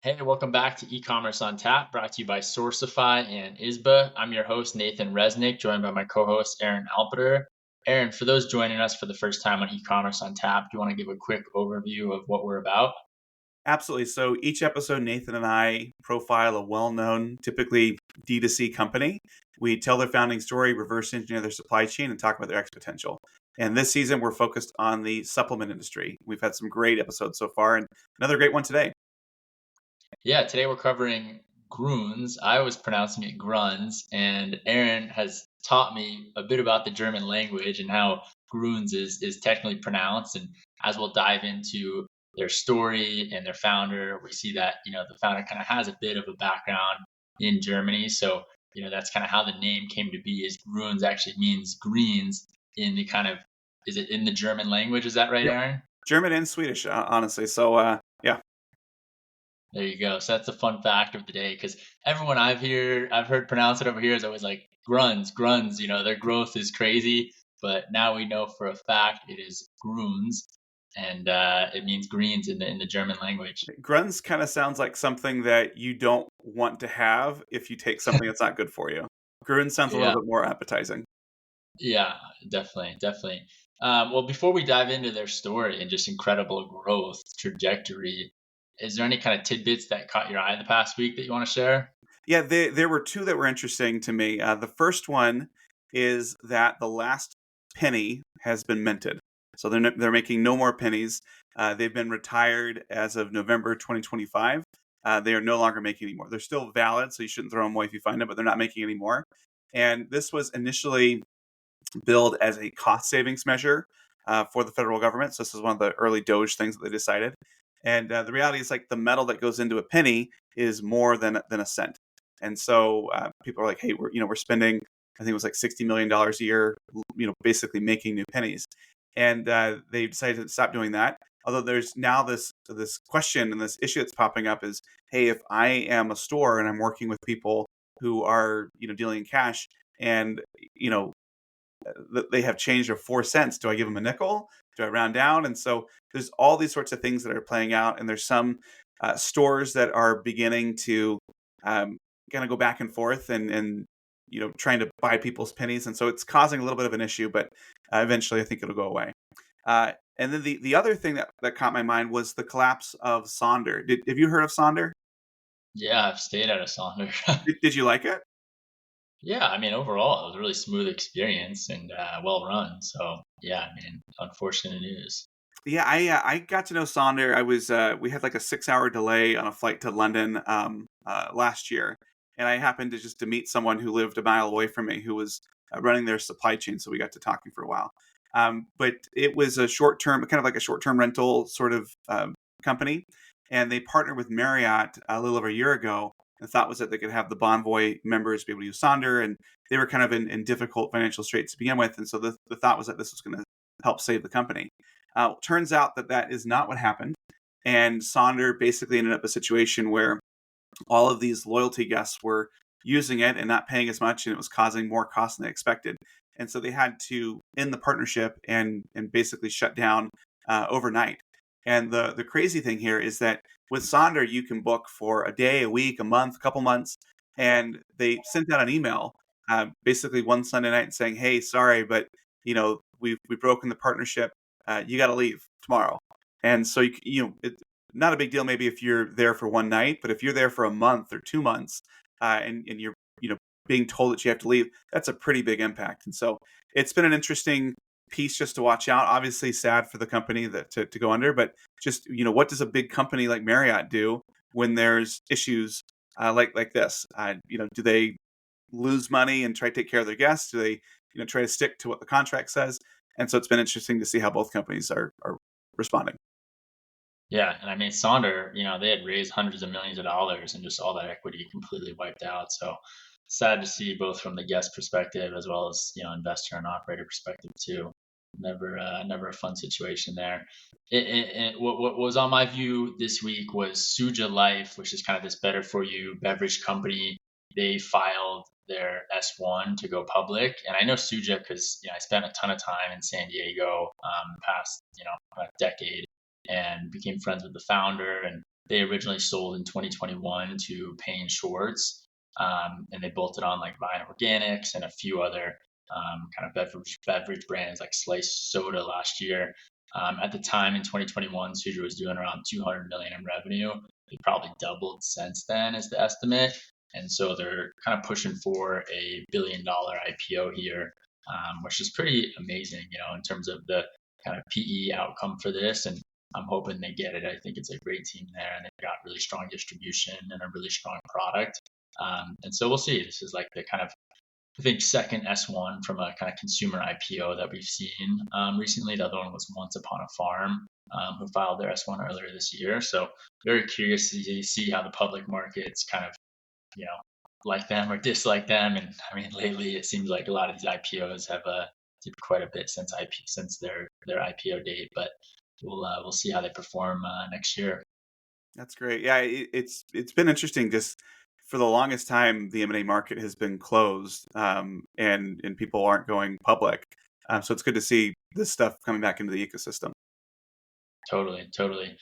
Hey, welcome back to E-commerce on Tap, brought to you by Sourcify and ISBA. I'm your host, Nathan Resnick, joined by my co-host, Aaron Alpeter. Aaron, for those joining us for the first time on E-commerce on Tap, do you want to give a quick overview of what we're about? Absolutely. So each episode, Nathan and I profile a well-known, typically D2C company. We tell their founding story, reverse engineer their supply chain, and talk about their X potential. And this season, we're focused on the supplement industry. We've had some great episodes so far, and another great one today. Yeah, today we're covering Grüns. I was pronouncing it Grunz, and Aaron has taught me a bit about the German language and how Grüns is technically pronounced. And as we'll dive into their story and their founder, we see that, the founder kind of has a bit of a background in Germany. So, that's kind of how the name came to be is Grüns actually means greens in the kind of, is it in the German language? Is that right, Yep. Aaron? German and Swedish, honestly. So, yeah. There you go. So that's a fun fact of the day because everyone I've heard pronounce it over here is always like grunts, grunts. Their growth is crazy, but now we know for a fact it is Grüns, and it means greens in the German language. Grunz kind of sounds like something that you don't want to have if you take something that's not good for you. Grun sounds a little Yeah, bit more appetizing. yeah, definitely, definitely. Well, before we dive into their story and just incredible growth trajectory, is there any kind of tidbits that caught your eye the past week that you want to share? Yeah, there were two that were interesting to me. The first one is that the last penny has been minted, so they're making no more pennies. They've been retired as of November 2025. They are no longer making anymore. They're still valid, so you shouldn't throw them away if you find them, but they're not making any more. And this was initially billed as a cost savings measure for the federal government. So this is one of the early Doge things that they decided. And the reality is, like, the metal that goes into a penny is more than a cent. And so people are like, hey, we're spending, I think it was like $60 million a year, basically making new pennies. And they decided to stop doing that. Although there's now this question and this issue that's popping up is, hey, if I am a store and I'm working with people who are dealing in cash, and you know they have change of 4 cents. Do I give them a nickel? Do I round down? And so there's all these sorts of things that are playing out, and there's some stores that are beginning to kind of go back and forth and trying to buy people's pennies, and so it's causing a little bit of an issue. But eventually, I think it'll go away. And then the other thing that caught my mind was the collapse of Sonder. Have you heard of Sonder? Yeah, I've stayed at a Sonder. Did you like it? Yeah, I mean, overall, it was a really smooth experience and well run. So, yeah, I mean, unfortunate news. Yeah, I got to know Sonder. I was we had like a 6 hour delay on a flight to London last year, and I happened to meet someone who lived a mile away from me who was running their supply chain. So we got to talking for a while. But it was a short term, kind of like a short term rental sort of company, and they partnered with Marriott a little over a year ago. The thought was that they could have the Bonvoy members be able to use Sonder, and they were kind of in difficult financial straits to begin with, and so the thought was that this was going to help save the company. Turns out that that is not what happened. And Sonder basically ended up a situation where all of these loyalty guests were using it and not paying as much, and it was causing more costs than they expected. And so they had to end the partnership and basically shut down overnight. And the crazy thing here is that with Sonder, you can book for a day, a week, a month, a couple months. And they sent out an email basically one Sunday night saying, hey, sorry, but we've broken the partnership. You got to leave tomorrow. And so it's not a big deal maybe if you're there for one night, but if you're there for a month or 2 months, and you're being told that you have to leave, that's a pretty big impact. And so it's been an interesting piece just to watch out. Obviously, sad for the company that to go under, but just what does a big company like Marriott do when there's issues like this? Do they lose money and try to take care of their guests? Do they try to stick to what the contract says? And so it's been interesting to see how both companies are responding. Yeah, and I mean, Sonder, they had raised hundreds of millions of dollars and just all that equity completely wiped out. So sad to see both from the guest perspective as well as, investor and operator perspective too. Never a fun situation there. What was on my view this week was Suja Life, which is kind of this better for you beverage company. They filed their S1 to go public, and I know Suja because I spent a ton of time in San Diego past a decade and became friends with the founder. And they originally sold in 2021 to Payne Schwartz, and they bolted on like Vine Organics and a few other kind of beverage brands like Slice Soda last year. At the time in 2021, Suja was doing around 200 million in revenue. They probably doubled since then, is the estimate. And so they're kind of pushing for a $1 billion IPO here, which is pretty amazing, in terms of the kind of PE outcome for this. And I'm hoping they get it. I think it's a great team there, and they've got really strong distribution and a really strong product. And so we'll see. This is like the kind of, I think, second S1 from a kind of consumer IPO that we've seen recently. The other one was Once Upon a Farm, who filed their S1 earlier this year. So very curious to see how the public markets kind of, like them or dislike them. And I mean, lately it seems like a lot of these IPOs have did quite a bit since their IPO date. But we'll see how they perform next year. That's great. Yeah, it's been interesting. Just for the longest time, the M&A market has been closed, and people aren't going public. So it's good to see this stuff coming back into the ecosystem. Totally, totally.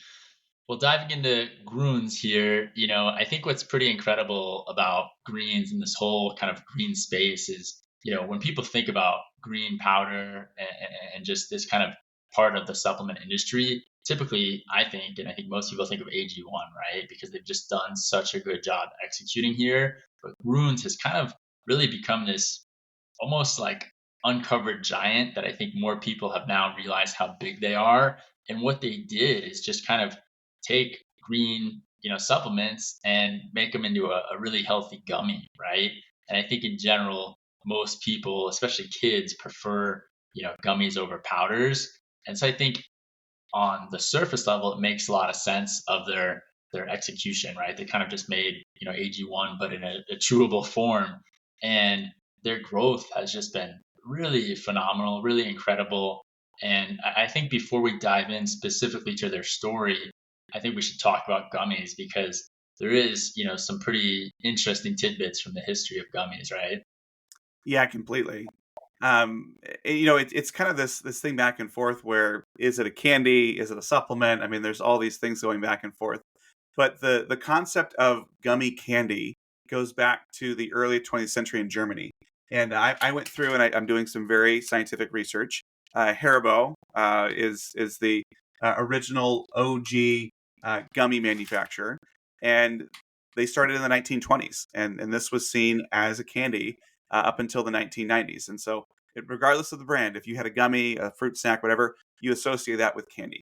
Well, diving into Grüns here, I think what's pretty incredible about greens and this whole kind of green space is, when people think about green powder and just this kind of part of the supplement industry, typically and I think most people think of AG1, right? Because they've just done such a good job executing here. But Grüns has kind of really become this almost like uncovered giant that I think more people have now realized how big they are. And what they did is just kind of take green, supplements and make them into a really healthy gummy, right? And I think in general, most people, especially kids, prefer, gummies over powders. And so I think on the surface level, it makes a lot of sense of their execution, right? They kind of just made, AG1, but in a chewable form. And their growth has just been really phenomenal, really incredible. And I think before we dive in specifically to their story, I think we should talk about gummies because there is, some pretty interesting tidbits from the history of gummies, right? Yeah, completely. It's kind of this thing back and forth where is it a candy? Is it a supplement? I mean, there's all these things going back and forth. But the concept of gummy candy goes back to the early 20th century in Germany. And I went through and I'm doing some very scientific research. Haribo is the original OG gummy manufacturer. And they started in the 1920s. And this was seen as a candy up until the 1990s. And so, regardless of the brand, if you had a gummy, a fruit snack, whatever, you associate that with candy.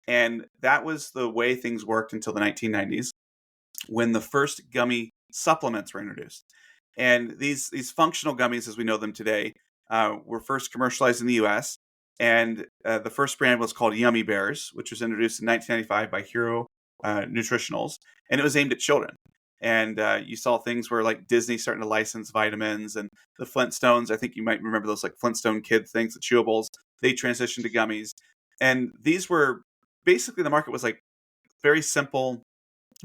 And that was the way things worked until the 1990s when the first gummy supplements were introduced. And these functional gummies, as we know them today, were first commercialized in the US. And the first brand was called Yummy Bears, which was introduced in 1995 by Hero Nutritionals. And it was aimed at children. And you saw things where like Disney starting to license vitamins and the Flintstones. I think you might remember those like Flintstone kid things, the chewables. They transitioned to gummies. And these were basically the market was like very simple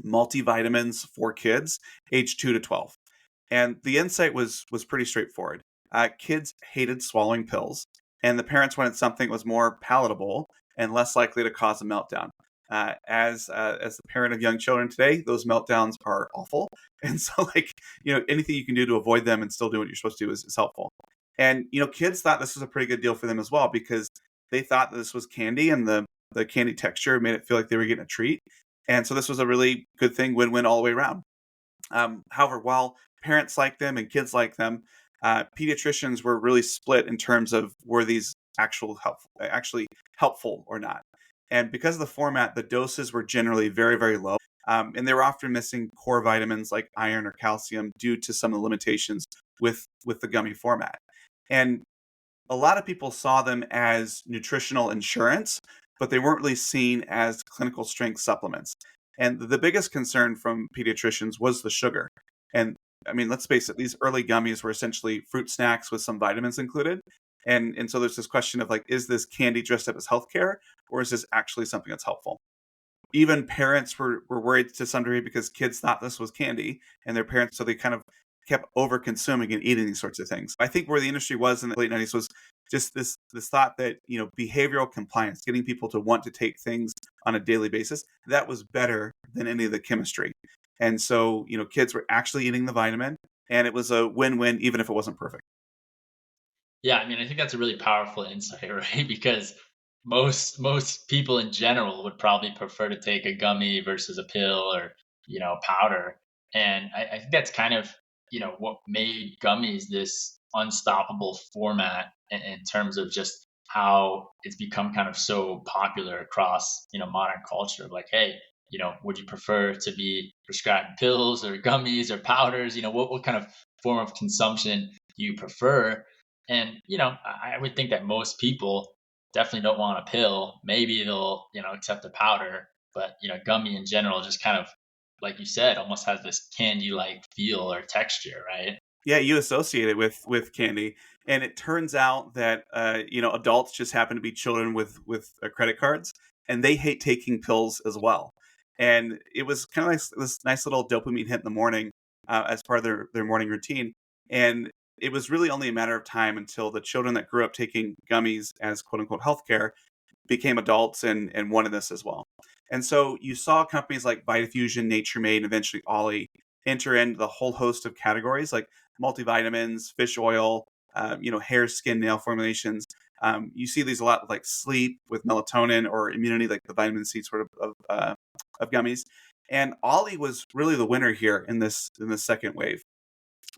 multivitamins for kids age 2 to 12. And the insight was pretty straightforward. Kids hated swallowing pills, and the parents wanted something that was more palatable and less likely to cause a meltdown. As the parent of young children today, those meltdowns are awful, and so anything you can do to avoid them and still do what you're supposed to do is helpful. And kids thought this was a pretty good deal for them as well because they thought that this was candy, and the candy texture made it feel like they were getting a treat. And so this was a really good thing, win-win all the way around. However, while parents like them and kids like them, pediatricians were really split in terms of were these actually helpful or not. And because of the format, the doses were generally very, very low. And they were often missing core vitamins like iron or calcium due to some of the limitations with the gummy format. And a lot of people saw them as nutritional insurance, but they weren't really seen as clinical strength supplements. And the biggest concern from pediatricians was the sugar. And I mean, let's face it, these early gummies were essentially fruit snacks with some vitamins included. And so there's this question of like, is this candy dressed up as healthcare, or is this actually something that's helpful? Even parents were worried to some degree because kids thought this was candy, and their parents, so they kind of kept over consuming and eating these sorts of things. I think where the industry was in the late 90s was just this thought that, behavioral compliance, getting people to want to take things on a daily basis, that was better than any of the chemistry. And so, kids were actually eating the vitamin, and it was a win-win even if it wasn't perfect. Yeah, I mean, I think that's a really powerful insight, right? Because most people in general would probably prefer to take a gummy versus a pill or powder, and I think that's kind of what made gummies this unstoppable format in terms of just how it's become kind of so popular across modern culture. Like, hey, would you prefer to be prescribed pills or gummies or powders? What kind of form of consumption do you prefer? And I would think that most people definitely don't want a pill. Maybe they'll accept a powder, but gummy in general just kind of, like you said, almost has this candy like feel or texture, right? Yeah, you associate it with candy, and it turns out that adults just happen to be children with credit cards, and they hate taking pills as well. And it was kind of like this nice little dopamine hit in the morning as part of their morning routine. And it was really only a matter of time until the children that grew up taking gummies as quote unquote healthcare became adults and wanted this as well. And so you saw companies like Vitafusion, Nature Made, and eventually Ollie enter into the whole host of categories like multivitamins, fish oil, hair, skin, nail formulations. You see these a lot with like sleep, with melatonin or immunity, like the vitamin C sort of gummies. And Ollie was really the winner here in this second wave.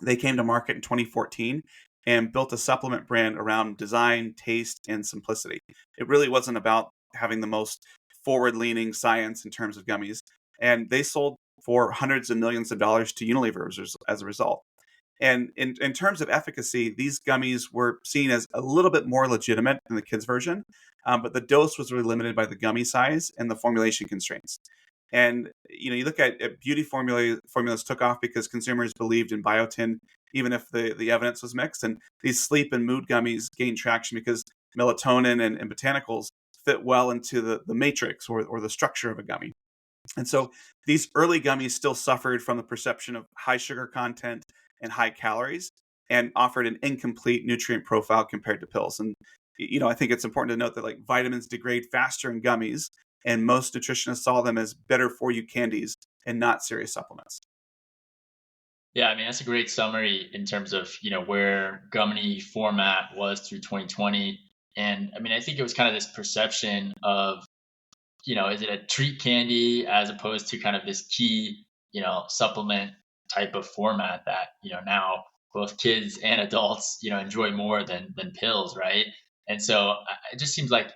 They came to market in 2014 and built a supplement brand around design, taste, and simplicity. It really wasn't about having the most forward leaning science in terms of gummies. And they sold for hundreds of millions of dollars to Unilever as a result. And in terms of efficacy, these gummies were seen as a little bit more legitimate than the kids' version, but the dose was really limited by the gummy size and the formulation constraints. And you look at beauty formulas took off because consumers believed in biotin, even if the evidence was mixed. And these sleep and mood gummies gained traction because melatonin and botanicals fit well into the matrix or the structure of a gummy. And so these early gummies still suffered from the perception of high sugar content and high calories and offered an incomplete nutrient profile compared to pills. And I think it's important to note that like vitamins degrade faster in gummies, and most nutritionists saw them as better for you candies and not serious supplements. Yeah, I mean, that's a great summary in terms of, where gummy format was through 2020. And I mean, I think it was kind of this perception of, is it a treat candy as opposed to kind of this key, supplement type of format that, now both kids and adults, enjoy more than pills, right? And so it just seems like,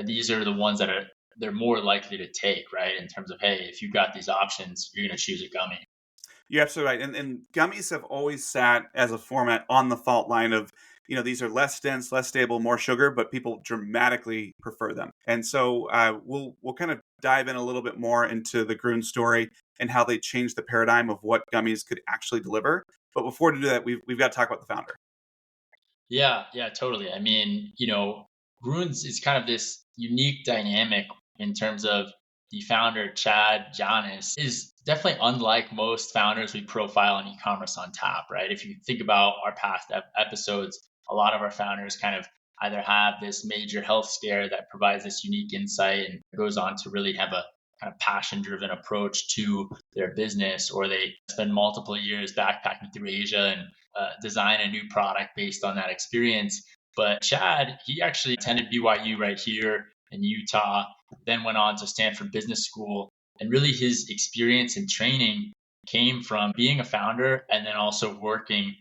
these are the ones that they're more likely to take, right? In terms of, hey, if you've got these options, you're going to choose a gummy. You're absolutely right. And gummies have always sat as a format on the fault line of, these are less dense, less stable, more sugar, but people dramatically prefer them. And so we'll kind of dive in a little bit more into the Grüns story and how they changed the paradigm of what gummies could actually deliver. But before to do that, we've got to talk about the founder. Yeah, yeah, totally. I mean, Grüns is kind of this unique dynamic in terms of the founder, Chad Janis, is definitely unlike most founders we profile in e-commerce on tap, right? If you think about our past episodes, a lot of our founders kind of either have this major health scare that provides this unique insight and goes on to really have a kind of passion driven approach to their business, or they spend multiple years backpacking through Asia and design a new product based on that experience. But Chad, he actually attended BYU right here in Utah, then went on to Stanford Business School. And really, his experience and training came from being a founder and then also working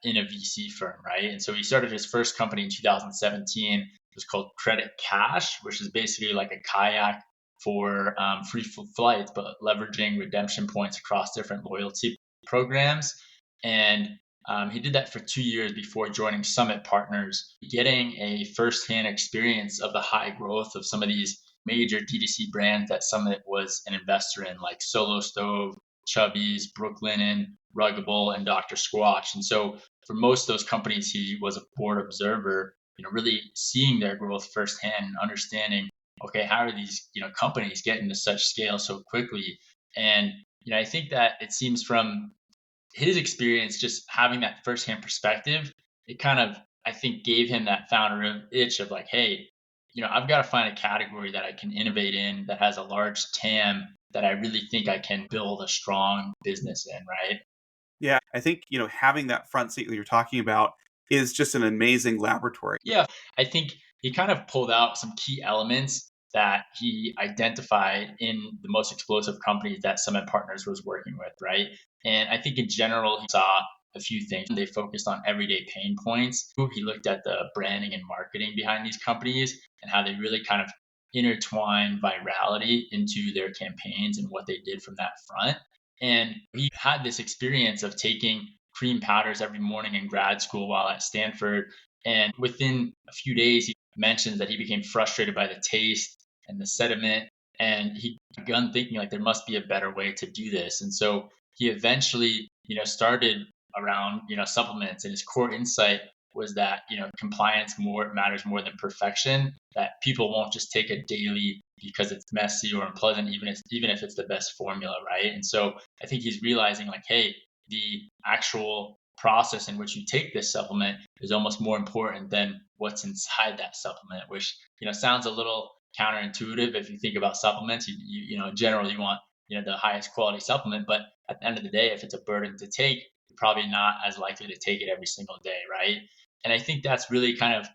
in a VC firm, right? And so he started his first company in 2017. It was called Credit Cash, which is basically like a kayak for free flights, but leveraging redemption points across different loyalty programs. And he did that for 2 years before joining Summit Partners, getting a firsthand experience of the high growth of some of these major DTC brands that Summit was an investor in, like Solo Stove, Chubby's, Brooklinen, Ruggable, and Dr. Squatch. And so for most of those companies, he was a board observer, really seeing their growth firsthand and understanding, okay, how are these, companies getting to such scale so quickly? And, I think that it seems from his experience, just having that firsthand perspective, it kind of, I think, gave him that founder itch of like, hey, I've got to find a category that I can innovate in that has a large TAM that I really think I can build a strong business in, right? Yeah, I think, having that front seat that you're talking about is just an amazing laboratory. Yeah, I think he kind of pulled out some key elements that he identified in the most explosive companies that Summit Partners was working with, right? And I think in general, he saw a few things. They focused on everyday pain points. He looked at the branding and marketing behind these companies and how they really kind of intertwined virality into their campaigns and what they did from that front. And he had this experience of taking cream powders every morning in grad school while at Stanford, and within a few days, he mentions that he became frustrated by the taste and the sediment. And he begun thinking like there must be a better way to do this. And so he eventually, started around, supplements. And his core insight was that, compliance more matters more than perfection, that people won't just take a daily because it's messy or unpleasant, even if it's the best formula, right? And so I think he's realizing like, hey, the actual process in which you take this supplement is almost more important than what's inside that supplement, which sounds a little counterintuitive. If you think about supplements, in general you want the highest quality supplement, but at the end of the day, if it's a burden to take, you're probably not as likely to take it every single day, right? And I think that's really kind of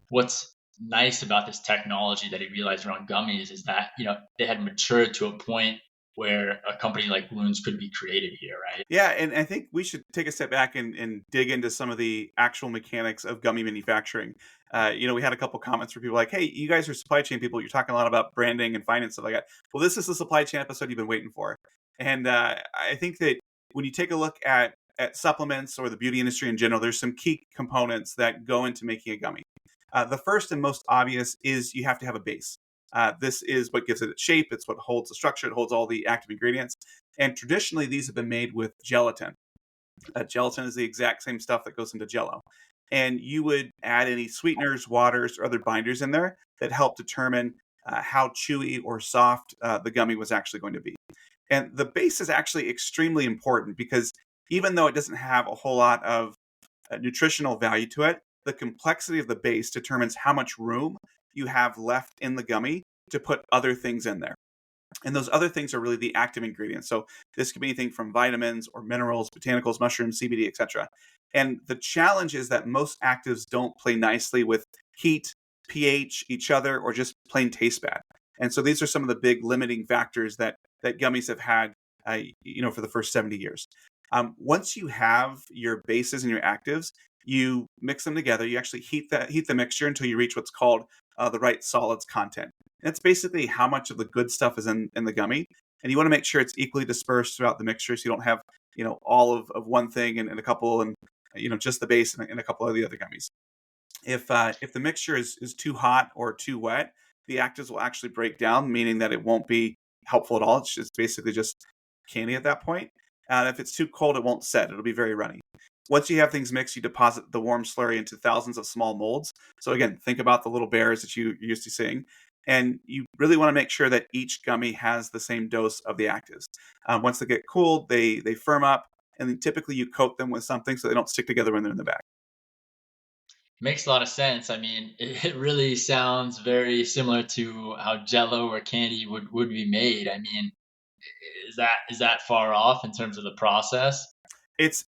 what's nice about this technology that he realized around gummies is that they had matured to a point where a company like Grüns could be created here, right? Yeah, and I think we should take a step back and dig into some of the actual mechanics of gummy manufacturing. We had a couple comments where people were like, "Hey, you guys are supply chain people. You're talking a lot about branding and finance stuff like that." Well, this is the supply chain episode you've been waiting for, and I think that when you take a look at supplements or the beauty industry in general, there's some key components that go into making a gummy. The first and most obvious is you have to have a base. This is what gives it its shape. It's what holds the structure. It holds all the active ingredients. And traditionally, these have been made with gelatin. Gelatin is the exact same stuff that goes into Jello. And you would add any sweeteners, waters, or other binders in there that help determine how chewy or soft the gummy was actually going to be. And the base is actually extremely important because even though it doesn't have a whole lot of nutritional value to it, the complexity of the base determines how much room you have left in the gummy to put other things in there. And those other things are really the active ingredients. So this could be anything from vitamins or minerals, botanicals, mushrooms, CBD, etc. And the challenge is that most actives don't play nicely with heat, pH, each other, or just plain taste bad. And so these are some of the big limiting factors that gummies have had, for the first 70 years. Once you have your bases and your actives, you mix them together. You actually heat the mixture until you reach what's called the right solids content. And it's basically how much of the good stuff is in the gummy. And you want to make sure it's equally dispersed throughout the mixture so you don't have, all of one thing and a couple and, just the base and a couple of the other gummies. If the mixture is too hot or too wet, the actives will actually break down, meaning that it won't be helpful at all. It's basically just candy at that point. And if it's too cold, it won't set. It'll be very runny. Once you have things mixed, you deposit the warm slurry into thousands of small molds. So again, think about the little bears that you're used to seeing. And you really want to make sure that each gummy has the same dose of the actives. Once they get cooled, they firm up, and then typically you coat them with something so they don't stick together when they're in the bag. Makes a lot of sense. I mean, it really sounds very similar to how Jello or candy would be made. I mean, is that far off in terms of the process? It's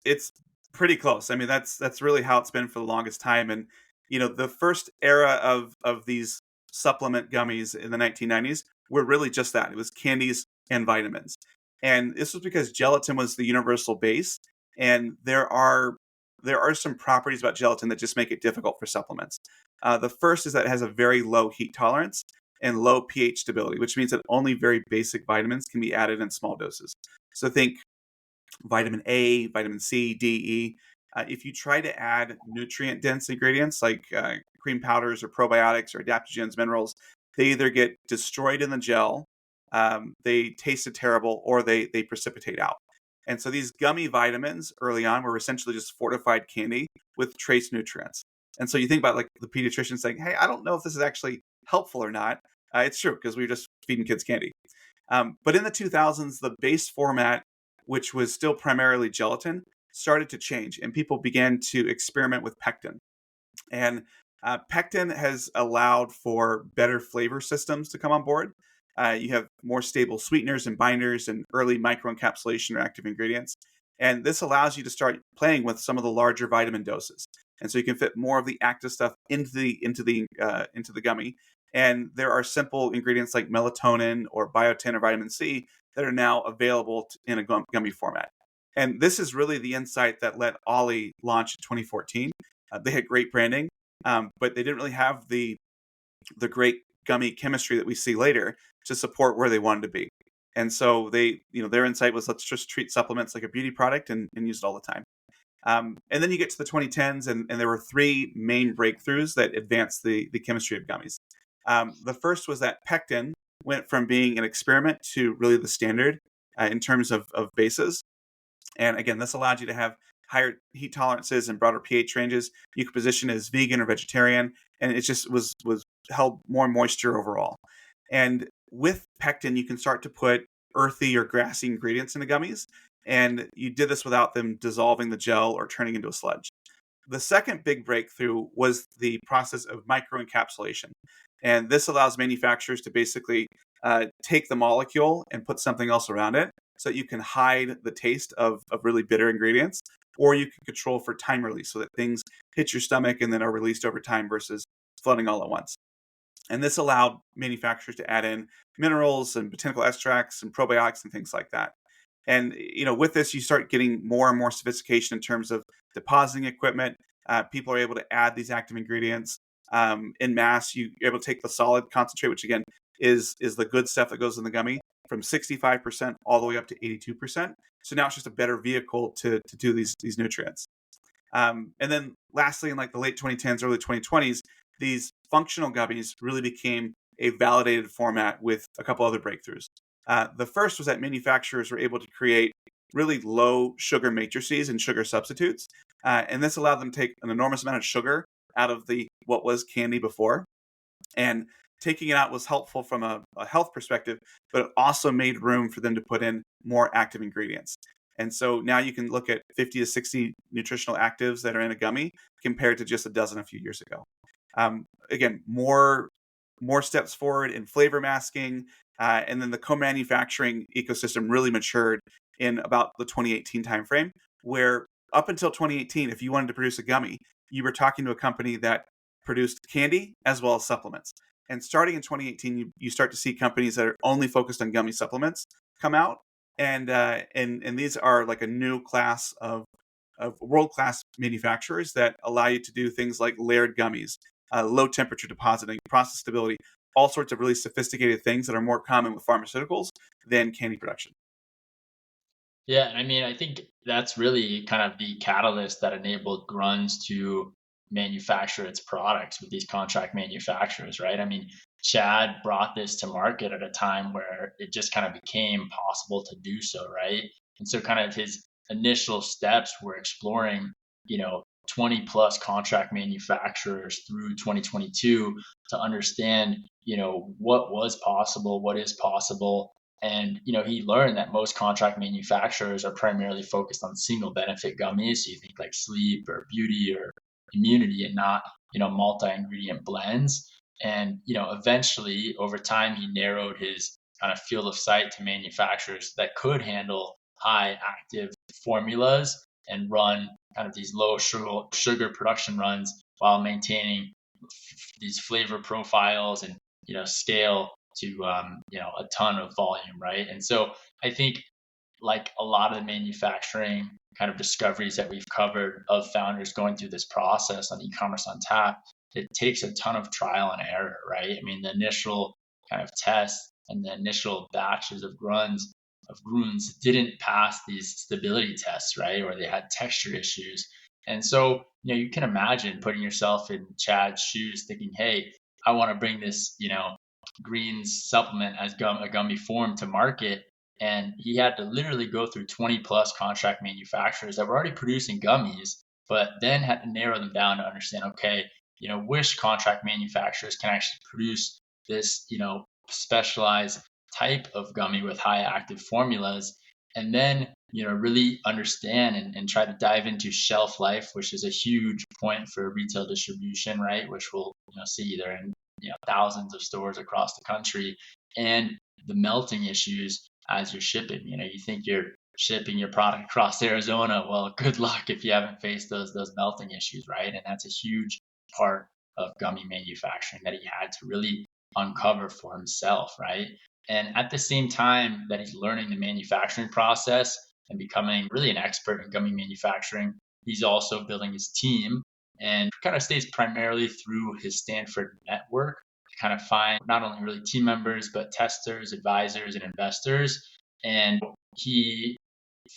pretty close. I mean, that's really how it's been for the longest time. And the first era of these supplement gummies in the 1990s were really just that. It was candies and vitamins. And this was because gelatin was the universal base. And there are some properties about gelatin that just make it difficult for supplements. The first is that it has a very low heat tolerance and low pH stability, which means that only very basic vitamins can be added in small doses. So think vitamin A, vitamin C, D, E. If you try to add nutrient dense ingredients like cream powders or probiotics or adaptogens, minerals, they either get destroyed in the gel, they tasted terrible, or they precipitate out. And so these gummy vitamins early on were essentially just fortified candy with trace nutrients. And so you think about like the pediatrician saying, "Hey, I don't know if this is actually helpful or not." It's true because we were just feeding kids candy. But in the 2000s, the base format, which was still primarily gelatin, started to change, and people began to experiment with pectin. And pectin has allowed for better flavor systems to come on board. You have more stable sweeteners and binders and early microencapsulation or active ingredients. And this allows you to start playing with some of the larger vitamin doses. And so you can fit more of the active stuff into the gummy. And there are simple ingredients like melatonin or biotin or vitamin C that are now available in a gummy format. And this is really the insight that let Ollie launch in 2014. They had great branding, but they didn't really have the great gummy chemistry that we see later to support where they wanted to be. And so their insight was, let's just treat supplements like a beauty product and use it all the time. And then you get to the 2010s, and there were three main breakthroughs that advanced the chemistry of gummies. The first was that pectin went from being an experiment to really the standard in terms of bases. And again, this allowed you to have higher heat tolerances and broader pH ranges. You could position as vegan or vegetarian, and it just was held more moisture overall. And with pectin, you can start to put earthy or grassy ingredients into gummies, and you did this without them dissolving the gel or turning into a sludge. The second big breakthrough was the process of microencapsulation. And this allows manufacturers to basically take the molecule and put something else around it so that you can hide the taste of really bitter ingredients, or you can control for time release so that things hit your stomach and then are released over time versus flooding all at once. And this allowed manufacturers to add in minerals and botanical extracts and probiotics and things like that. And with this, you start getting more and more sophistication in terms of depositing equipment. People are able to add these active ingredients in mass. You're able to take the solid concentrate, which again is the good stuff that goes in the gummy, from 65% all the way up to 82%. So now it's just a better vehicle to do these nutrients. And then lastly, in like the late 2010s, early 2020s, these functional gummies really became a validated format with a couple other breakthroughs. The first was that manufacturers were able to create really low sugar matrices and sugar substitutes. And this allowed them to take an enormous amount of sugar out of what was candy before. And taking it out was helpful from a health perspective, but it also made room for them to put in more active ingredients. And so now you can look at 50 to 60 nutritional actives that are in a gummy compared to just a dozen a few years ago. Again, more steps forward in flavor masking, and then the co-manufacturing ecosystem really matured in about the 2018 timeframe, where up until 2018, if you wanted to produce a gummy, you were talking to a company that produced candy as well as supplements. And starting in 2018, you start to see companies that are only focused on gummy supplements come out, and these are like a new class of world-class manufacturers that allow you to do things like layered gummies, low temperature depositing, process stability, all sorts of really sophisticated things that are more common with pharmaceuticals than candy production. Yeah, I mean, I think that's really kind of the catalyst that enabled Grüns to manufacture its products with these contract manufacturers, right? I mean, Chad brought this to market at a time where it just kind of became possible to do so, right? And so, kind of his initial steps were exploring, 20 plus contract manufacturers through 2022 to understand, what was possible, what is possible, and he learned that most contract manufacturers are primarily focused on single benefit gummies. So you think like sleep or beauty or immunity, and not multi-ingredient blends. And eventually, over time, he narrowed his kind of field of sight to manufacturers that could handle high active formulas and run kind of these low sugar production runs while maintaining these flavor profiles and scale to a ton of volume, right? And so I think, like a lot of the manufacturing kind of discoveries that we've covered of founders going through this process on e-commerce on tap, it takes a ton of trial and error, right? I mean, the initial kind of tests and the initial batches of Grüns didn't pass these stability tests, right? Or they had texture issues. And so, you can imagine putting yourself in Chad's shoes thinking, hey, I want to bring this, Grüns supplement as a gummy form to market. And he had to literally go through 20 plus contract manufacturers that were already producing gummies, but then had to narrow them down to understand, okay, which contract manufacturers can actually produce this, specialized type of gummy with high active formulas. and then really understand and try to dive into shelf life, which is a huge point for retail distribution, right? Which we'll see either in thousands of stores across the country, and the melting issues as you're shipping. You think you're shipping your product across Arizona. Well, good luck if you haven't faced those melting issues, right? And that's a huge part of gummy manufacturing that he had to really uncover for himself, right? And at the same time that he's learning the manufacturing process and becoming really an expert in gummy manufacturing, he's also building his team and kind of stays primarily through his Stanford network to kind of find not only really team members, but testers, advisors, and investors. And he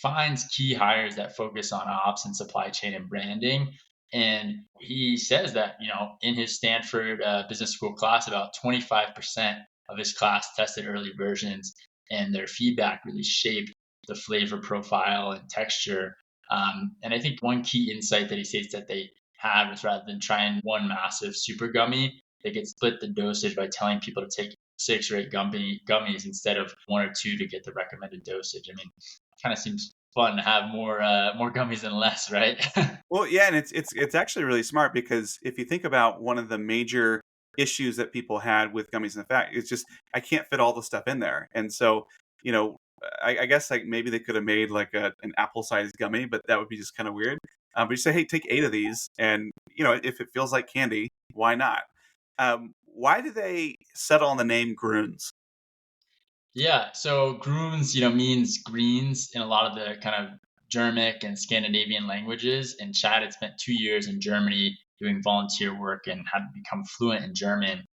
finds key hires that focus on ops and supply chain and branding. And he says that, in his Stanford Business School class, about 25% of his class tested early versions, and their feedback really shaped the flavor profile and texture. And I think one key insight that he states that they have is rather than trying one massive super gummy, they could split the dosage by telling people to take 6 or 8 gummies instead of 1 or 2 to get the recommended dosage. I mean, kind of seems fun to have more gummies than less, right? Well, yeah, and it's actually really smart because if you think about one of the major issues that people had with gummies in the fact, it's just I can't fit all the stuff in there, and so you know, I guess like maybe they could have made like an apple sized gummy, but that would be just kind of weird. But you say, hey, take 8 of these, and if it feels like candy, why not? Why do they settle on the name Grüns? Yeah, so Grüns, means greens in a lot of the kind of Germanic and Scandinavian languages. And Chad had spent 2 years in Germany doing volunteer work and had become fluent in German,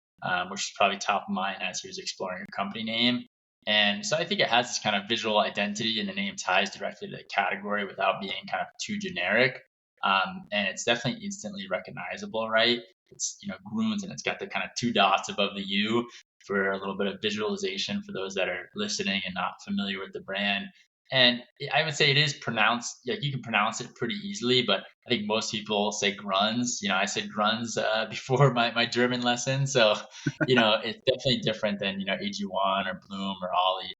which is probably top of mind as he was exploring a company name. And so I think it has this kind of visual identity, and the name ties directly to the category without being kind of too generic. And it's definitely instantly recognizable, right? It's Grüns, and it's got the kind of 2 dots above the U for a little bit of visualization for those that are listening and not familiar with the brand. And I would say it is pronounced, like you can pronounce it pretty easily, but I think most people say Grunz. I said Grunz before my German lesson. So, it's definitely different than, AG1 or Bloom or Ollie.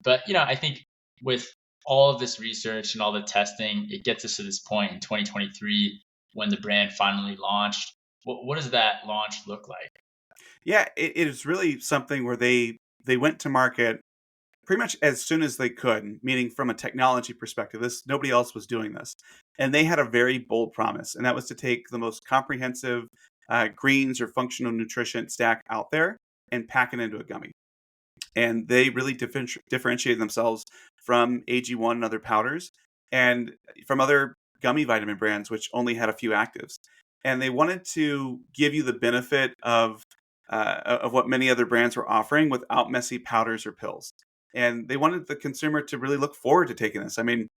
But, I think with all of this research and all the testing, it gets us to this point in 2023 when the brand finally launched. What does that launch look like? Yeah, it is really something where they went to market pretty much as soon as they could, meaning from a technology perspective. This nobody else was doing this, and they had a very bold promise, and that was to take the most comprehensive greens or functional nutrition stack out there and pack it into a gummy. And they really differentiated themselves from AG1 and other powders, and from other gummy vitamin brands, which only had a few actives. And they wanted to give you the benefit of what many other brands were offering without messy powders or pills. And they wanted the consumer to really look forward to taking this. I mean,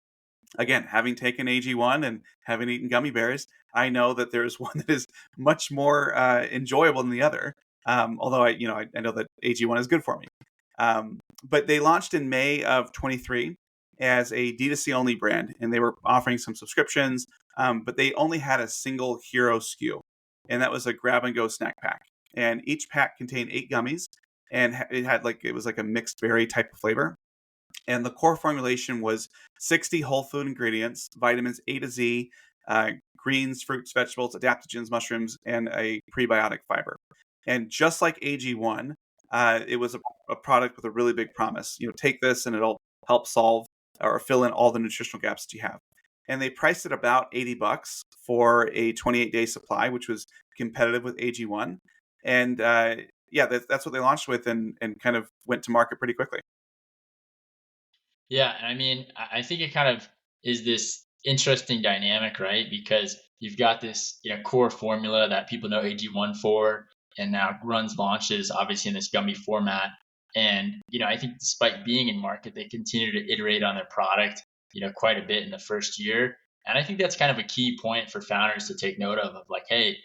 again, having taken AG1 and having eaten gummy bears, I know that there's one that is much more enjoyable than the other. Although I know that AG1 is good for me. But they launched in May of 23 as a D2C only brand, and they were offering some subscriptions, but they only had a single hero SKU, and that was a grab and go snack pack. And each pack contained 8 gummies, and it was like a mixed berry type of flavor. And the core formulation was 60 whole food ingredients, vitamins A to Z, greens, fruits, vegetables, adaptogens, mushrooms, and a prebiotic fiber. And just like AG1, it was a product with a really big promise. Take this and it'll help solve or fill in all the nutritional gaps that you have. And they priced it about $80 for a 28-day supply, which was competitive with AG1. And yeah, that's what they launched with, and kind of went to market pretty quickly. Yeah, and I mean, I think it kind of is this interesting dynamic, right? Because you've got this, core formula that people know AG1 for, and now Grun's launches obviously in this gummy format. And, I think despite being in market, they continue to iterate on their product, quite a bit in the first year. And I think that's kind of a key point for founders to take note of like, hey,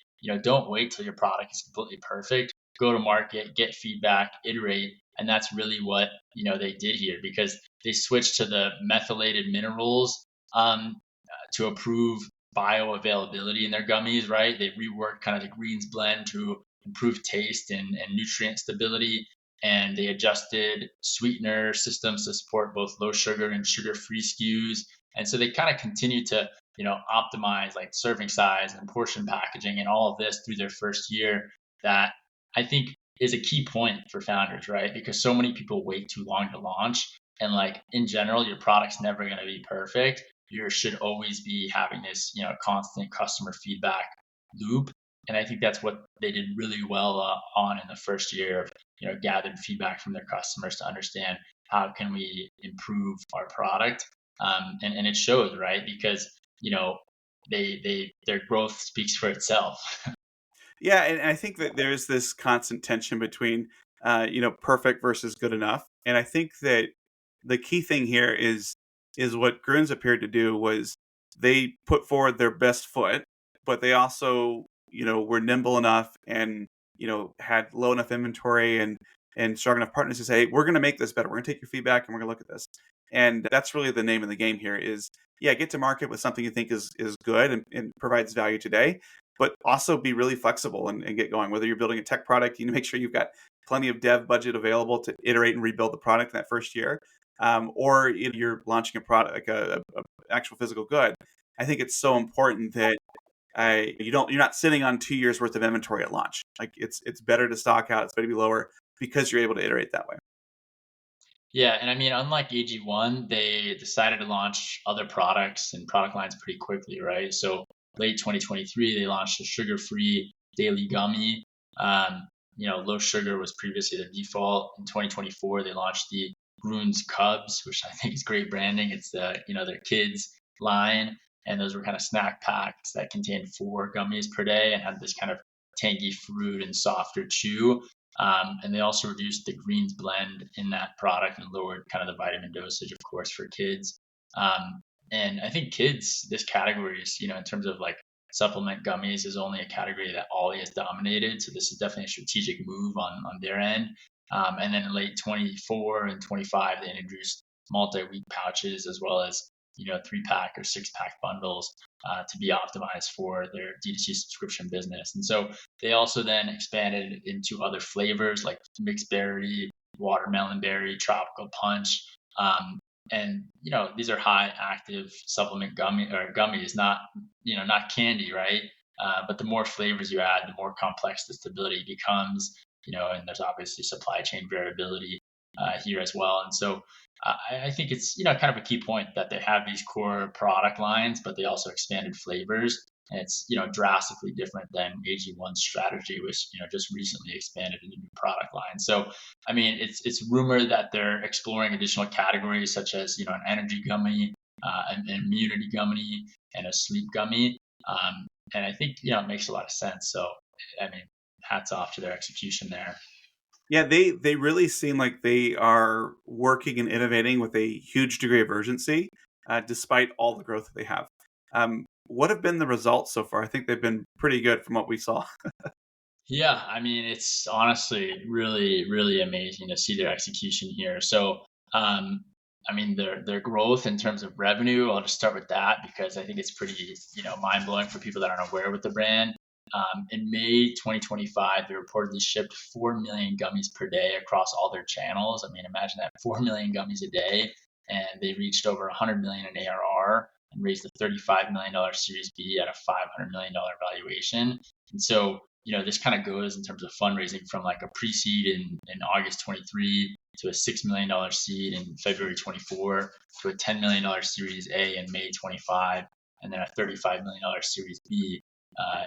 don't wait till your product is completely perfect. Go to market, get feedback, iterate. And that's really what, they did here, because they switched to the methylated minerals to improve bioavailability in their gummies, right? They reworked kind of the greens blend to improve taste and nutrient stability. and they adjusted sweetener systems to support both low sugar and sugar-free SKUs. And so they kind of continue to, optimize like serving size and portion packaging and all of this through their first year. That I think is a key point for founders, right? Because so many people wait too long to launch. And like in general, your product's never going to be perfect. You should always be having this, constant customer feedback loop. And I think that's what they did really well on in the first year of, gathered feedback from their customers to understand how can we improve our product. And it shows, right? Because, their growth speaks for itself. Yeah, and I think that there's this constant tension between, perfect versus good enough. And I think that the key thing here is what Grüns appeared to do was they put forward their best foot, but they also, were nimble enough and, had low enough inventory and strong enough partners to say, hey, we're going to make this better. We're going to take your feedback and we're going to look at this. And that's really the name of the game here is, yeah, get to market with something you think is good and provides value today, but also be really flexible and get going. Whether you're building a tech product, you need to make sure you've got plenty of dev budget available to iterate and rebuild the product in that first year, or if you're launching a product like a actual physical good. I think it's so important that you're not sitting on 2 years worth of inventory at launch. Like it's better to stock out, it's better to be lower because you're able to iterate that way. Yeah, and I mean, unlike AG1, they decided to launch other products and product lines pretty quickly, right? So late 2023, they launched a sugar-free daily gummy. Um, low sugar was previously the default. In 2024, they launched the Grüns Cubs, which I think is great branding. It's their kids line, and those were kind of snack packs that contained 4 gummies per day and had this kind of tangy fruit and softer chew. And they also reduced the greens blend in that product and lowered kind of the vitamin dosage, of course, for kids. And I think kids, this category is, in terms of like supplement gummies, is only a category that Ollie has dominated. So this is definitely a strategic move on their end. And then in late 24 and 25, they introduced multi-week pouches as well as 3-pack or 6-pack bundles to be optimized for their D2C subscription business. And so they also then expanded into other flavors like mixed berry, watermelon berry, tropical punch. And these are high active supplement gummies, not candy, right? But the more flavors you add, the more complex the stability becomes. And there's obviously supply chain variability here as well. And so I think it's kind of a key point that they have these core product lines, but they also expanded flavors. And it's drastically different than AG1's strategy, which just recently expanded into new product lines. So I mean, it's rumored that they're exploring additional categories such as an energy gummy, an immunity gummy, and a sleep gummy. And I think it makes a lot of sense. So I mean, hats off to their execution there. Yeah, they really seem like they are working and innovating with a huge degree of urgency, despite all the growth that they have. What have been the results so far? I think they've been pretty good from what we saw. Yeah, I mean, it's honestly really, really amazing to see their execution here. So, I mean, their growth in terms of revenue. I'll just start with that because I think it's pretty, mind blowing for people that aren't aware with the brand. In May 2025, they reportedly shipped 4 million gummies per day across all their channels. I mean, imagine that 4 million gummies a day, and they reached over 100 million in ARR and raised a $35 million Series B at a $500 million valuation. And so this kind of goes in terms of fundraising from like a pre-seed in August 23 to a $6 million seed in February 24 to a $10 million Series A in May 25, and then a $35 million Series B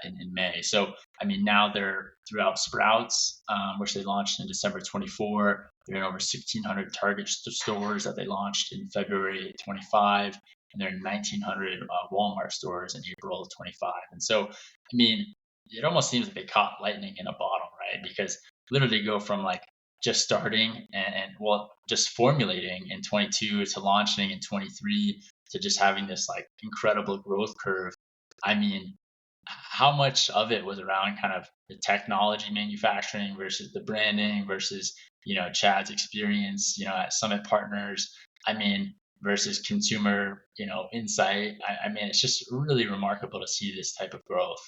in May. So, I mean, now they're throughout Sprouts, which they launched in December 24. They're in over 1,600 Target stores that they launched in February 25, and they're in 1,900 Walmart stores in April 25. And so, I mean, it almost seems like they caught lightning in a bottle, right? Because literally go from like just starting and well, just formulating in 22 to launching in 23 to just having this like incredible growth curve. I mean, how much of it was around kind of the technology manufacturing versus the branding versus Chad's experience at Summit Partners, I mean, versus consumer insight. I mean, it's just really remarkable to see this type of growth.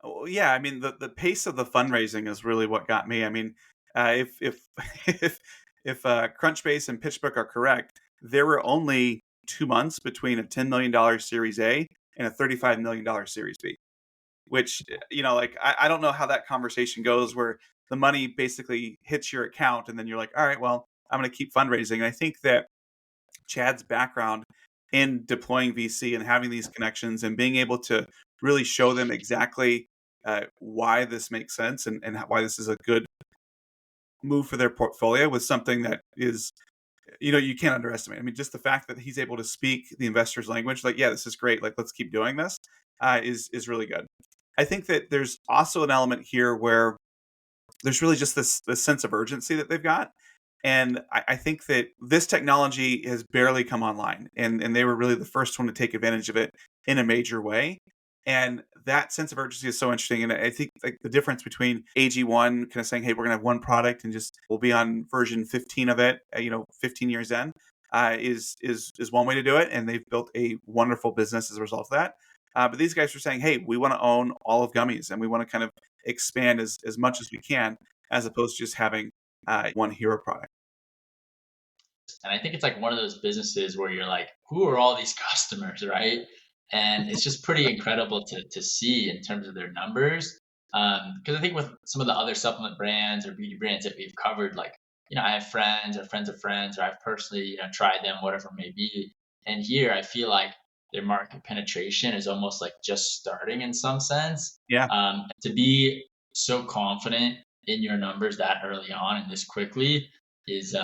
Oh, yeah, I mean the pace of the fundraising is really what got me. I mean, If if Crunchbase and PitchBook are correct, there were only 2 months between a $10 million Series A and a $35 million Series B. Which like I don't know how that conversation goes, where the money basically hits your account, and then you're like, all right, well, I'm going to keep fundraising. And I think that Chad's background in deploying VC and having these connections and being able to really show them exactly why this makes sense, and why this is a good move for their portfolio was something that is, you can't underestimate. I mean, just the fact that he's able to speak the investor's language, like, yeah, this is great, like, let's keep doing this, is really good. I think that there's also an element here where there's really just this sense of urgency that they've got. And I think that this technology has barely come online, and they were really the first one to take advantage of it in a major way. And that sense of urgency is so interesting. And I think like the difference between AG1 kind of saying, hey, we're going to have one product and just we'll be on version 15 of it, 15 years in, is one way to do it. And they've built a wonderful business as a result of that. But these guys are saying, hey, we want to own all of gummies, and we want to kind of expand as much as we can, as opposed to just having one hero product. And I think it's like one of those businesses where you're like, who are all these customers, right? And it's just pretty incredible to see in terms of their numbers. Because I think with some of the other supplement brands or beauty brands that we've covered, like, I have friends or friends of friends, or I've personally, tried them, whatever it may be. And here I feel like their market penetration is almost like just starting in some sense. Yeah. To be so confident in your numbers that early on and this quickly is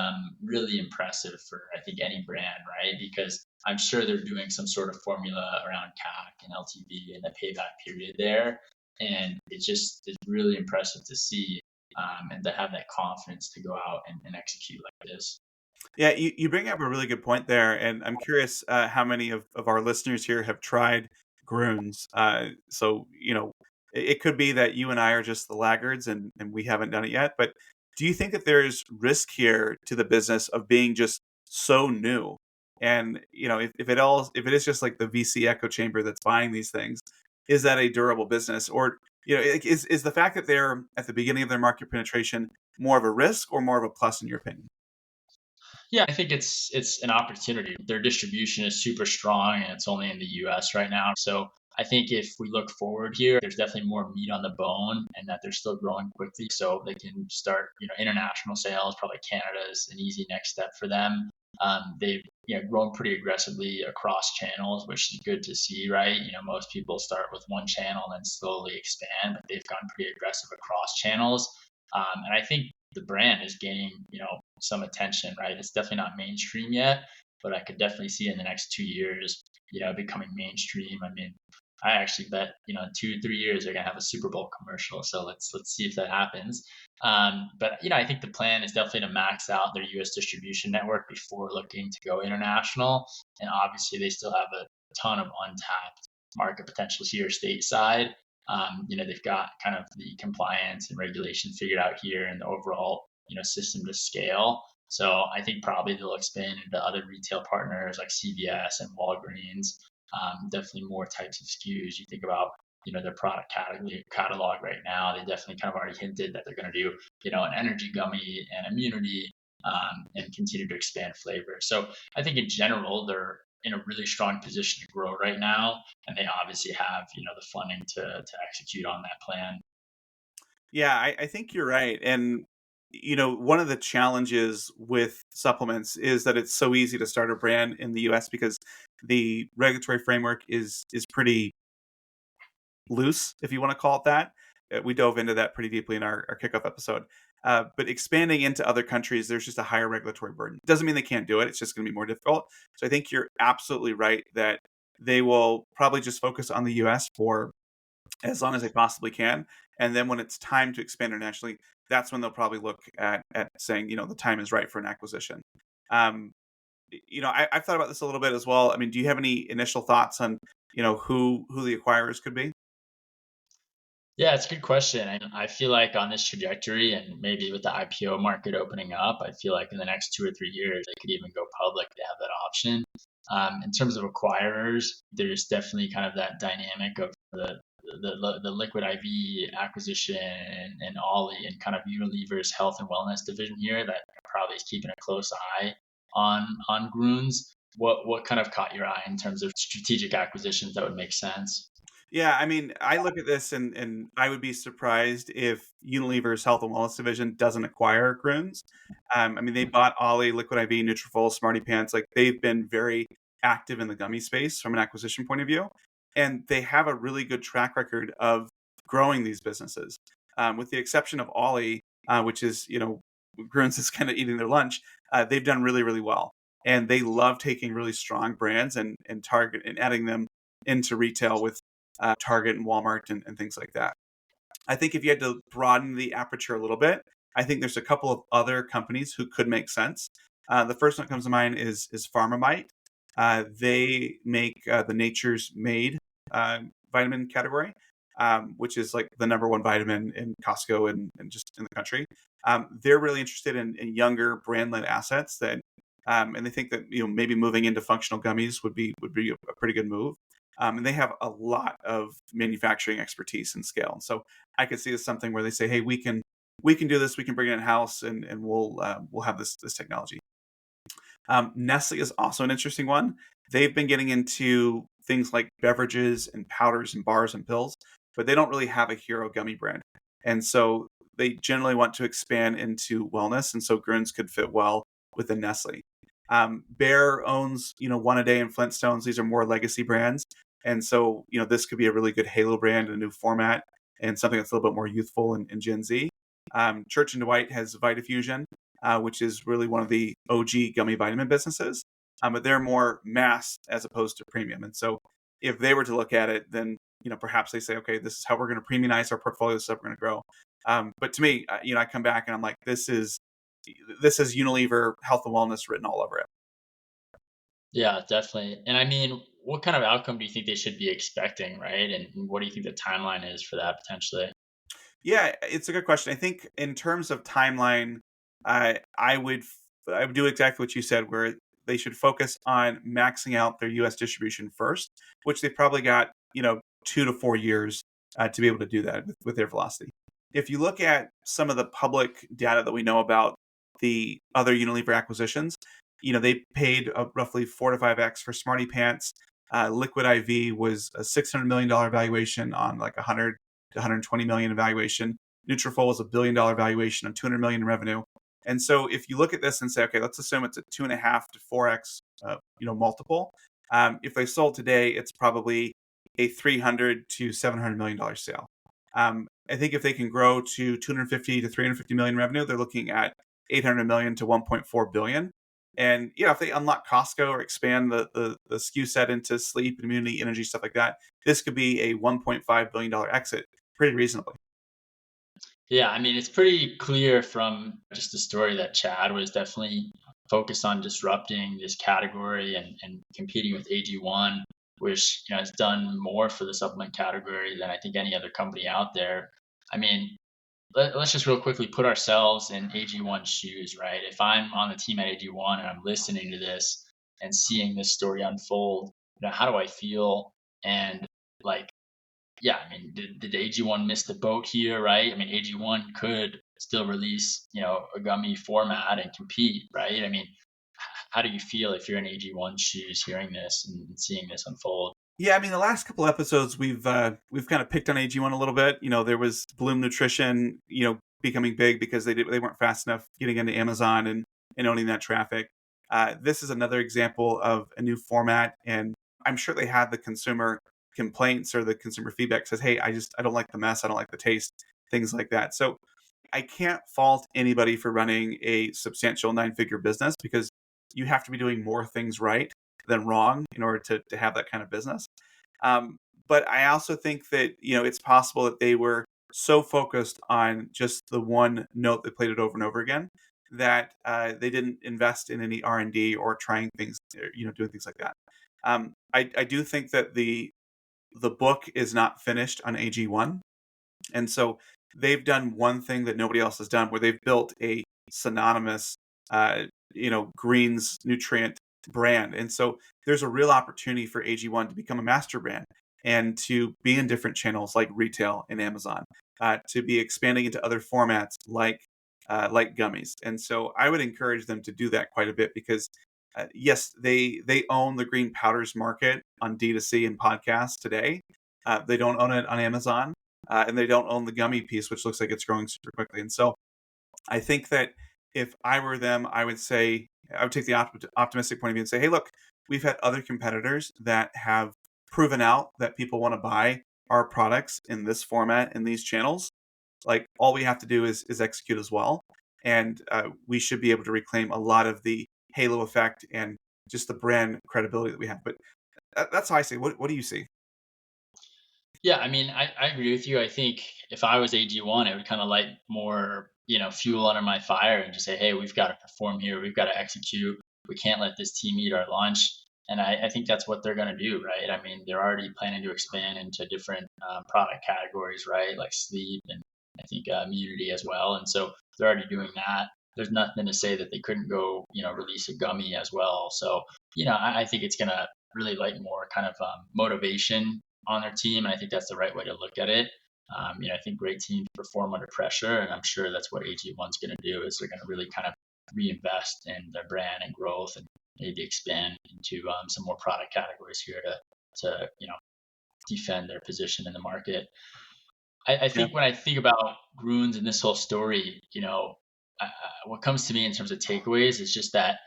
really impressive for, I think, any brand, right? Because I'm sure they're doing some sort of formula around CAC and LTV and the payback period there. And it just is really impressive to see, and to have that confidence to go out and execute like this. Yeah, you bring up a really good point there, and I'm curious how many of our listeners here have tried Grüns. So, it could be that you and I are just the laggards, and we haven't done it yet. But do you think that there's risk here to the business of being just so new? And, if it is just like the VC echo chamber that's buying these things, is that a durable business? Or, is the fact that they're at the beginning of their market penetration more of a risk or more of a plus in your opinion? Yeah, I think it's an opportunity. Their distribution is super strong, and it's only in the US right now. So I think if we look forward here, there's definitely more meat on the bone, and that they're still growing quickly. So they can start, international sales. Probably Canada is an easy next step for them. They've grown pretty aggressively across channels, which is good to see, right? Most people start with one channel and then slowly expand, but they've gone pretty aggressive across channels. And I think the brand is gaining, some attention, right? It's definitely not mainstream yet, but I could definitely see in the next 2 years, becoming mainstream. I mean, I actually bet, in 2, 3 years they're gonna have a Super Bowl commercial. So let's see if that happens. But I think the plan is definitely to max out their U.S. distribution network before looking to go international. And obviously, they still have a ton of untapped market potential here stateside. They've got kind of the compliance and regulation figured out here, and the overall system to scale. So I think probably they'll expand into other retail partners like CVS and Walgreens. Definitely more types of SKUs. You think about their product catalog right now. They definitely kind of already hinted that they're going to do an energy gummy and immunity, and continue to expand flavor. So I think in general they're in a really strong position to grow right now, and they obviously have the funding to execute on that plan. Yeah, I think you're right. And, one of the challenges with supplements is that it's so easy to start a brand in the US because the regulatory framework is pretty loose, if you want to call it that. We dove into that pretty deeply in our kickoff episode. But expanding into other countries, there's just a higher regulatory burden. Doesn't mean they can't do it. It's just going to be more difficult. So I think you're absolutely right that they will probably just focus on the US for as long as they possibly can. And then when it's time to expand internationally, that's when they'll probably look at saying, the time is right for an acquisition. Um, I've thought about this a little bit as well. I mean, do you have any initial thoughts on, who the acquirers could be? Yeah, it's a good question. And I feel like on this trajectory, and maybe with the IPO market opening up, I feel like in the next 2 or 3 years, they could even go public to have that option. In terms of acquirers, there's definitely kind of that dynamic of the the Liquid IV acquisition and Ollie and kind of Unilever's health and wellness division here that probably is keeping a close eye on Grüns. What kind of caught your eye in terms of strategic acquisitions that would make sense? Yeah, I mean, I look at this and I would be surprised if Unilever's Health and Wellness division doesn't acquire Grüns. I mean, they bought Ollie, Liquid IV, Nutrafol, Smarty Pants. Like they've been very active in the gummy space from an acquisition point of view, and they have a really good track record of growing these businesses. With the exception of Ollie, which is Grüns is kind of eating their lunch. They've done really really well, and they love taking really strong brands and target and adding them into retail with Target and Walmart and things like that. I think if you had to broaden the aperture a little bit, I think there's a couple of other companies who could make sense. The first one that comes to mind is Pharmamite. They make the Nature's Made vitamin category, which is like the number one vitamin in Costco and just in the country. They're really interested in younger brand-led assets and they think that maybe moving into functional gummies would be a pretty good move. And they have a lot of manufacturing expertise and scale. And so I could see this something where they say, "Hey, we can do this. We can bring it in house, and we'll have this technology." Nestle is also an interesting one. They've been getting into things like beverages and powders and bars and pills, but they don't really have a hero gummy brand. And so they generally want to expand into wellness. And so Grüns could fit well within Nestle. Bear owns, One A Day and Flintstones. These are more legacy brands. And so, this could be a really good halo brand, a new format, and something that's a little bit more youthful and Gen Z. Church and Dwight has VitaFusion, which is really one of the OG gummy vitamin businesses, but they're more mass as opposed to premium. And so, if they were to look at it, then perhaps they say, okay, this is how we're going to premiumize our portfolio, so we're going to grow. But to me, I come back and I'm like, this is Unilever Health and Wellness written all over it. Yeah, definitely. And I mean, what kind of outcome do you think they should be expecting, right? And what do you think the timeline is for that potentially? Yeah, it's a good question. I think in terms of timeline, I would do exactly what you said, where they should focus on maxing out their U.S. distribution first, which they probably got 2 to 4 years to be able to do that with their velocity. If you look at some of the public data that we know about the other Unilever acquisitions, they paid roughly 4 to 5x for Smarty Pants. Liquid IV was a $600 million valuation on like 100 to 120 million in valuation. Nutrafol was $1 billion valuation on 200 million in revenue. And so if you look at this and say, okay, let's assume it's a 2.5 to 4x, multiple. If they sold today, it's probably a 300 to $700 million sale. I think if they can grow to 250 to 350 million revenue, they're looking at 800 million to 1.4 billion. And if they unlock Costco or expand the SKU set into sleep, immunity, energy, stuff like that, this could be a $1.5 billion exit pretty reasonably. Yeah, I mean, it's pretty clear from just the story that Chad was definitely focused on disrupting this category and competing with AG1, which has done more for the supplement category than I think any other company out there. I mean, let's just real quickly put ourselves in AG1's shoes, right? If I'm on the team at AG1 and I'm listening to this and seeing this story unfold, how do I feel? And like, yeah, I mean, did AG1 miss the boat here, right? I mean, AG1 could still release, a gummy format and compete, right? I mean, how do you feel if you're in AG1 shoes hearing this and seeing this unfold? Yeah, I mean, the last couple episodes we've kind of picked on AG1 a little bit. There was Bloom Nutrition, becoming big because they weren't fast enough getting into Amazon and owning that traffic. This is another example of a new format, and I'm sure they had the consumer complaints or the consumer feedback says, "Hey, I don't like the mess, I don't like the taste," things like that. So I can't fault anybody for running a substantial 9-figure business because you have to be doing more things right than wrong in order to have that kind of business. But I also think that, it's possible that they were so focused on just the one note, they played it over and over again, that they didn't invest in any R&D or trying things, doing things like that. I do think that the book is not finished on AG1. And so they've done one thing that nobody else has done, where they've built a synonymous, greens nutrient brand. And so there's a real opportunity for AG1 to become a master brand. and to be in different channels like retail and Amazon, to be expanding into other formats like gummies. And so I would encourage them to do that quite a bit because yes, they own the green powders market on D2C and podcasts today. They don't own it on Amazon, and they don't own the gummy piece, which looks like it's growing super quickly. And so I think that if I were them, I would say I would take the optimistic point of view and say, hey, look, we've had other competitors that have proven out that people want to buy our products in this format in these channels. Like all we have to do is execute as well, and we should be able to reclaim a lot of the halo effect and just the brand credibility that we have. But that's how I see. What do you see? Yeah, I mean, I agree with you. I think if I was AG1, it would kind of light more, fuel under my fire and just say, hey, we've got to perform here. We've got to execute. We can't let this team eat our lunch. And I think that's what they're going to do, right? I mean, they're already planning to expand into different product categories, right? Like sleep and I think immunity as well. And so they're already doing that. There's nothing to say that they couldn't go, release a gummy as well. So, I think it's going to really light more kind of motivation on their team. And I think that's the right way to look at it. I think great teams perform under pressure, and I'm sure that's what AG1's going to do. Is they're going to really kind of reinvest in their brand and growth, and maybe expand into some more product categories here to defend their position in the market. I Yeah. think when I think about Grüns and this whole story, what comes to me in terms of takeaways is just that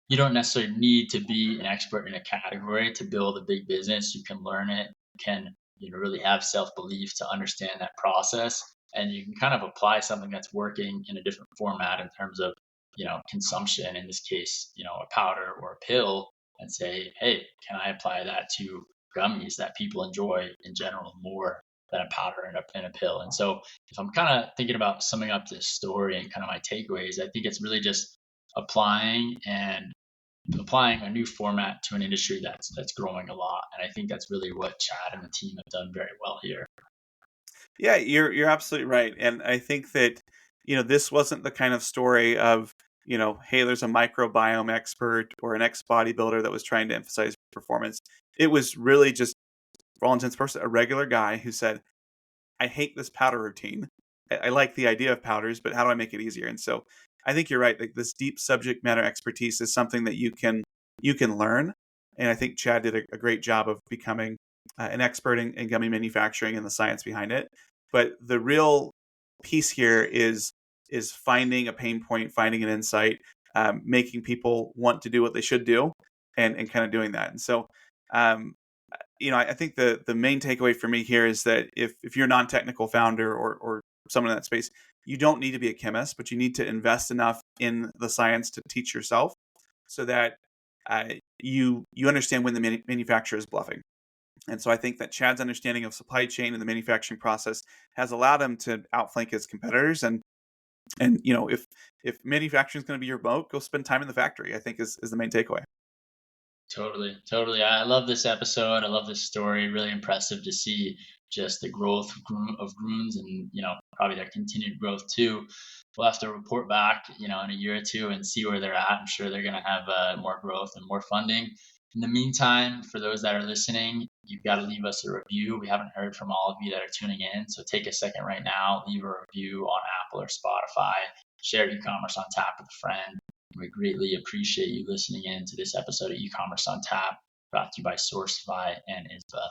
you don't necessarily need to be an expert in a category to build a big business. You can learn it. You can really have self belief to understand that process, and you can kind of apply something that's working in a different format in terms of consumption. In this case, a powder or a pill, and say, hey, can I apply that to gummies that people enjoy in general more than a powder and a pill? And so if I'm kind of thinking about summing up this story and kind of my takeaways, I think it's really just applying a new format to an industry that's growing a lot. And I think that's really what Chad and the team have done very well here. Yeah, you're absolutely right. And I think that, this wasn't the kind of story of, hey, there's a microbiome expert or an ex bodybuilder that was trying to emphasize performance. It was really just, for all intents and purposes, a regular guy who said, I hate this powder routine. I like the idea of powders, but how do I make it easier? And so I think you're right. Like this deep subject matter expertise is something that you can learn. And I think Chad did a great job of becoming an expert in gummy manufacturing and the science behind it. But the real piece here is finding a pain point, finding an insight, making people want to do what they should do, and kind of doing that. And so, I think the main takeaway for me here is that if you're a non-technical founder or someone in that space, you don't need to be a chemist, but you need to invest enough in the science to teach yourself, so that you understand when the manufacturer is bluffing. And so I think that Chad's understanding of supply chain and the manufacturing process has allowed him to outflank his competitors. And if manufacturing is going to be your moat, go spend time in the factory, I think is the main takeaway. Totally, totally. I love this episode. I love this story. Really impressive to see just the growth of Grüns, and probably their continued growth too. We'll have to report back, in a year or two and see where they're at. I'm sure they're going to have more growth and more funding. In the meantime, for those that are listening, you've got to leave us a review. We haven't heard from all of you that are tuning in, so take a second right now, leave a review on Apple or Spotify, share e-commerce on tap with a friend. We greatly appreciate you listening in to this episode of E-commerce on Tap, brought to you by Sourcify and ISBA.